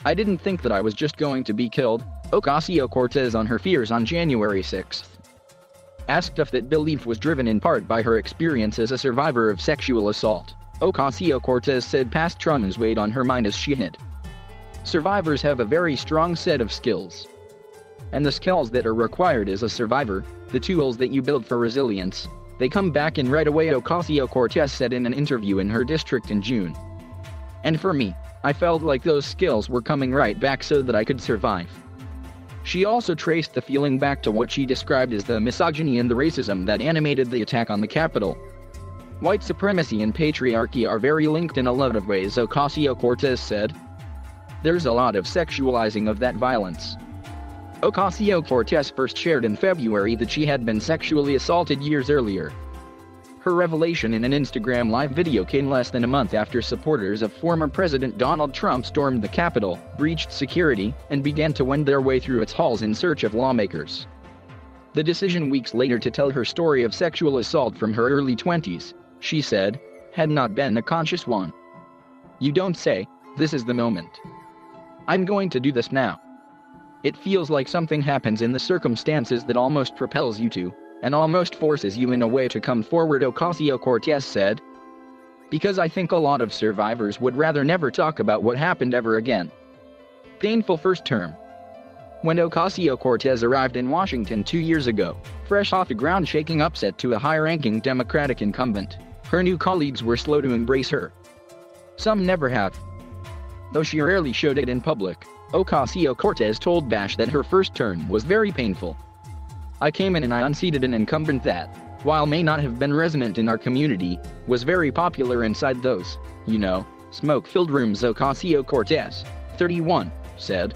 I didn't think that I was just going to be killed, Ocasio-Cortez on her fears on January 6. Asked if that belief was driven in part by her experience as a survivor of sexual assault, Ocasio-Cortez said past traumas weighed on her mind as she hid. Survivors have a very strong set of skills. And the skills that are required as a survivor, the tools that you build for resilience, they come back in right away, Ocasio-Cortez said in an interview in her district in June. And for me, I felt like those skills were coming right back so that I could survive. She also traced the feeling back to what she described as the misogyny and the racism that animated the attack on the Capitol. White supremacy and patriarchy are very linked in a lot of ways, Ocasio-Cortez said. There's a lot of sexualizing of that violence. Ocasio-Cortez first shared in February that she had been sexually assaulted years earlier. Her revelation in an Instagram live video came less than a month after supporters of former President Donald Trump stormed the Capitol, breached security, and began to wend their way through its halls in search of lawmakers. The decision weeks later to tell her story of sexual assault from her early 20s, she said, had not been a conscious one. You don't say, this is the moment. I'm going to do this now. It feels like something happens in the circumstances that almost propels you to, and almost forces you in a way to come forward, Ocasio-Cortez said. Because I think a lot of survivors would rather never talk about what happened ever again. Painful first term. When Ocasio-Cortez arrived in Washington 2 years ago, fresh off a ground-shaking upset to a high-ranking Democratic incumbent, her new colleagues were slow to embrace her. Some never have. Though she rarely showed it in public, Ocasio-Cortez told Bash that her first term was very painful. I came in and I unseated an incumbent that, while may not have been resonant in our community, was very popular inside those, smoke-filled rooms, Ocasio-Cortez, 31, said.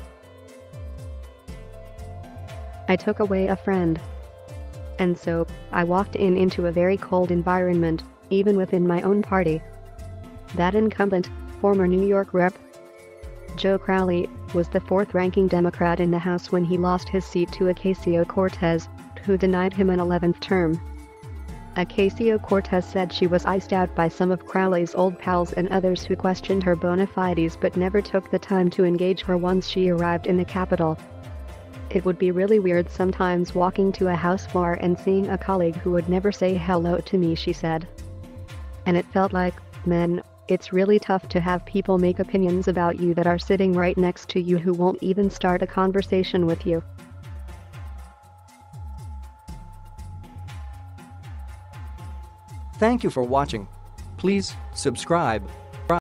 I took away a friend. And so, I walked into a very cold environment, even within my own party. That incumbent, former New York Rep. Joe Crowley, was the fourth-ranking Democrat in the House when he lost his seat to Ocasio-Cortez, who denied him an 11th term. Ocasio-Cortez said she was iced out by some of Crowley's old pals and others who questioned her bona fides but never took the time to engage her once she arrived in the Capitol. It would be really weird sometimes walking to a house bar and seeing a colleague who would never say hello to me, she said. And it felt like, man, it's really tough to have people make opinions about you that are sitting right next to you who won't even start a conversation with you. Thank you for watching. Please subscribe.